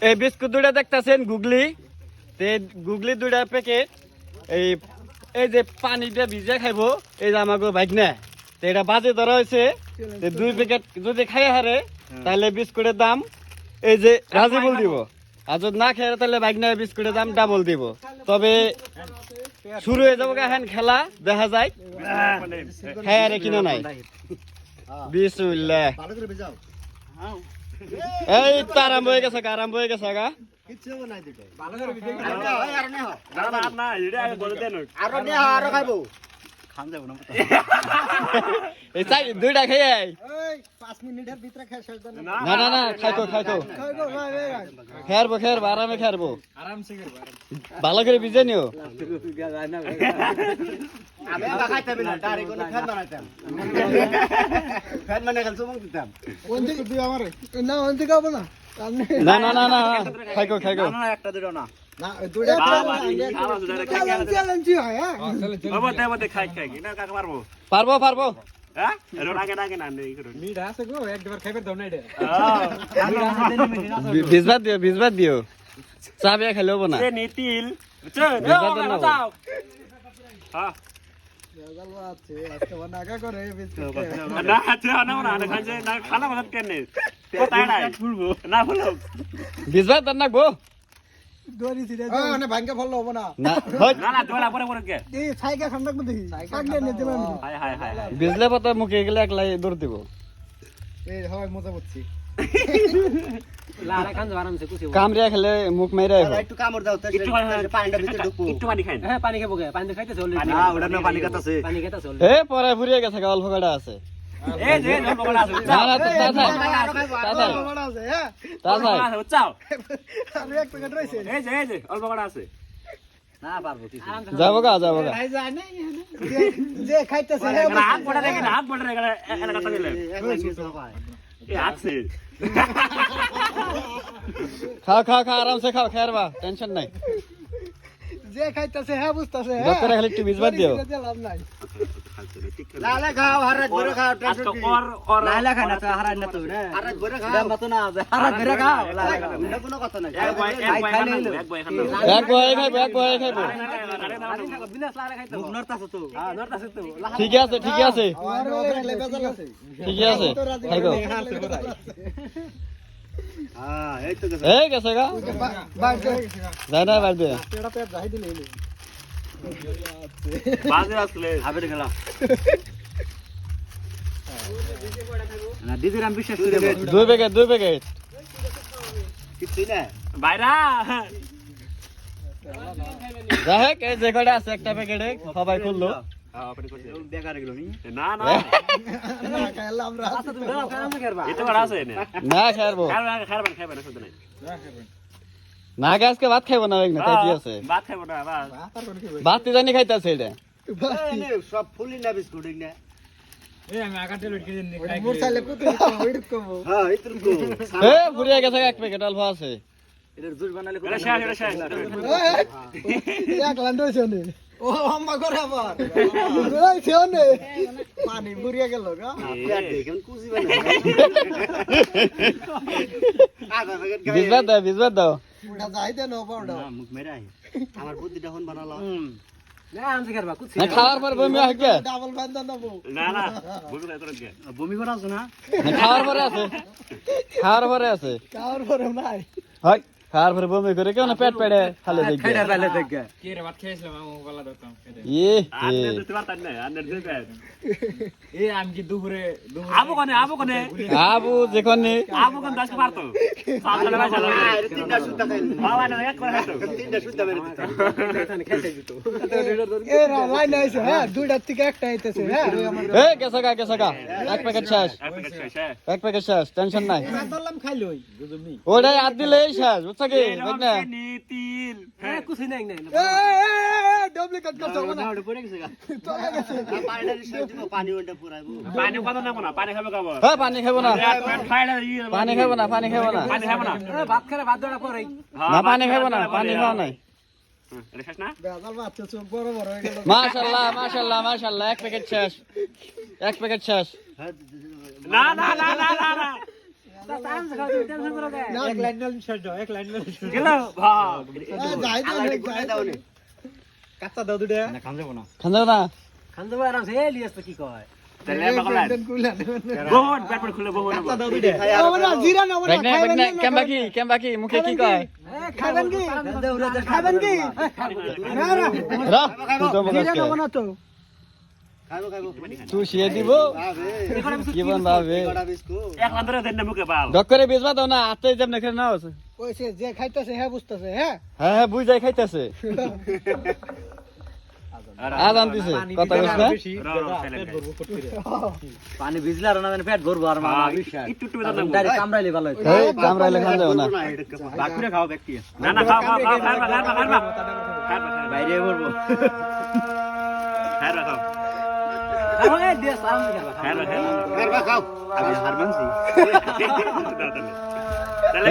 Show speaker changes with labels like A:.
A: এই বিস্কুট দুইটা দেখতেছেন গুগলি, গুগলি দুইটা প্যাকেট। এই যে পানি দিয়ে ভিজে খাইবো, এই যে আমাকে বাইক না, তো এটা বাজে ধরা হয়েছে। 2 প্যাকেট যদি খাই হারে তাহলে বিস্কুটের দাম এই যে রাজিবল দিব, আর যদি না খেয়ে তাহলে বাইক না বিস্কুটের দাম ডাবল দিব। তবে শুরু হয়ে যাবো এখন খেলা, দেখা যায় খাই হারে কিনা নাই। বিসমিল্লাহ। এই তো আরম্ভ হয়ে গেছে, আরম্ভ হয়ে গেছে গা। দুইটা খেয়ে
B: 5 মিনিটের ভিতরে খাই শেষ দেন
A: না না না খাইতো খেয়ারবো আরামে খেয়ারবো, ভালো করে ভিজে নিও।
B: আমি খাইতাম না, ডাইরেক্ট কোন ফ্যান বানাইতাম, ফ্যান মানে কাল সুমং দিতাম। কোন দিকে দিও আমারে? না ওন দিকে হবে না।
A: না না না না খাইকো
B: না একটা দুটো না, না দুটো চ্যালেঞ্জ হয়। হ্যাঁ বাবা খাই না কাকা পারবো
A: পারবো।
B: হ্যাঁ এর আগে না নেই করুন মিঠা আছে গো, একবার খাইবে দাও না এটা।
A: ভিজবাদ দিও চা বিয়া খেলে হবো না।
B: এ নিতিল চল যাও। হ্যাঁ আছে আজকে বানাকা করে বিস্কুট না আছে না খাইছে না, খানা মত কেন নেই কোথায় নাই ফুলবো না ফুলবো
A: ভিজবাদ না গো
B: দড়ি ছিড়ে না ভাঙ্গা ফল হবো না।
A: না
B: না দোলা পরে কে এই সাইকেল ঠান্ডা করে দেখি সাইকেল নিতে দিলাম। হায়
A: ভিজলে পাতা মুখে গেলে একলাই দৌড় দিব।
B: এই হয় মজা করছি
A: কামড়িয়া খেলে মুখ মেরে
B: একটু কামড় দাও, একটু পানিটা ভিতরে ঢুকবো, একটু পানি খাই। হ্যাঁ পানি খাবো, পানি খাইতেছে অলরেডি। না ওটা না, পানি খাইতেছে অলরেডি।
A: এ পরে ফুরিয়ে গেছে, অল্প কটা আছে।
B: এই যে অল্প কটা আছে,
A: না না তা
B: অল্প কটা আছে। হ্যাঁ চাও আমি এক প্যাকেট রইছে, এই যে অল্প কটা আছে। না পারবো কিছু
A: যাবো গা
B: ভাই যায় না যে খাইতেছে হাত বড় রেখে এলাকা তো দিলে এই আছে।
A: খাও আরামসে খাও, খেয়ারবা টেনশন নাই।
B: যে খাইতেছে হ্যাঁ বুঝতেছে,
A: ডক্টর খালি একটু ভিজবাদ দিও।
B: লালা খাও, হারাত ভরে খাও, টেনশন কি লালা খানা তো হারাত না তো না, হারাত ভরে খাও, দাম তো না হারাত ভরে খাও, লালা খাও না কোনো কথা নাই। এক বয়
A: খাইবো।
B: বিনাশ লালা খাইতো মুখ নরতাছ তো, হ্যাঁ নরতাছ তো।
A: ঠিক আছে খাইগো।
B: হ্যাঁ এই তো
A: গেছে গা যায় না বাড়বে।
B: পেড়া পেড় যাই দিলে বাজে আসলে আবের গেল না দিদির আমি বিশ্বাস করি।
A: 2 প্যাকেট
B: কিছু না বাইরা
A: যাই যে কটা আছে একটা প্যাকেটে সবাই খুললো। না খাইবো না, আজকে ভাত খাইবো না, তাই কি আছে ভাত জানি খাইতেছে এটা
B: সব ফুলি না বিস্কুট না।
A: ফুরিয়ে গেছে এক প্যাকেট অল্প আছে।
B: পানি বুড়িয়ে গেল
A: ভিজবাদ দাও
B: যাইতে মুখ মেরে আমার বুদ্ধিটা হন বানালো।
A: খাওয়ার পর বমি হয় কে?
B: ডাবল বান্ধা নেবো না বমি করা আছে না,
A: খাওয়ার পরে আছে
B: খাওয়ার পরে নাই
A: হয়। খাওয়ার পরে বমি করে কেউ না পেট পেড়ে খালি দেখবে। আবু যেখানে
B: দুইটার থেকে একটা আইতেছে।
A: গেছে গা এক প্যাকেট শেষ টেনশন নাই।
B: খাইলই
A: ওটাই হাত দিলে শেষ বুঝছো কি না?
B: ডুপ্লিকেট করছো না পড়ে গেছে পানি কথা না পানি খাবে খাবো।
A: হ্যাঁ পানি খাবো না
B: ভাত খেলে ভাত দেওয়া পরে
A: না পানি খাবো না, পানি খাওয়া নাই। মাশাআল্লাহ এক প্যাকেট শেষ
B: না গেল ভাগ
C: কাঁচা দাও দুটা
A: খান যাবো না
B: তাহলে বাকলা বহুন পেট খুলে বহুন
C: কাঁচা দাও দুটা
A: কেমবা কি মুখে কি কয়
D: খাবেন কি খাবেন কি না না
A: রা তুই তো মনে
D: জিরা নেবো না তো
A: তুই শিয়ে দিব কি বন ভাবে
B: এক লান্দরে দেন না মুখে বাল
A: ডক্টরে বেজবা দাও না আতে যেম না খেলে নাও
D: কইছে যে খাইতেছে হ্যাঁ বুঝতেছে হ্যাঁ
A: হ্যাঁ বুঝ যাই খাইতেছে আজান দিছে কথা কইছ না
C: পানি ভিজলে আর না পেট ভরবো আর মা বিশ্বাস
B: একটু একটু দাও
C: ডাইরেক্ট কামড়াইলে ভালো হইতো
A: এই কামড়াইলে খান যাও না
C: বাকুরে খাও ব্যক্তি
B: না না খাও খাও খাও খাও
C: বাইরে ভরবো
B: খাও খাও
C: আমাকে দেশ আরাম করবা
B: খাও
C: আমি হার মানছি
B: তাহলে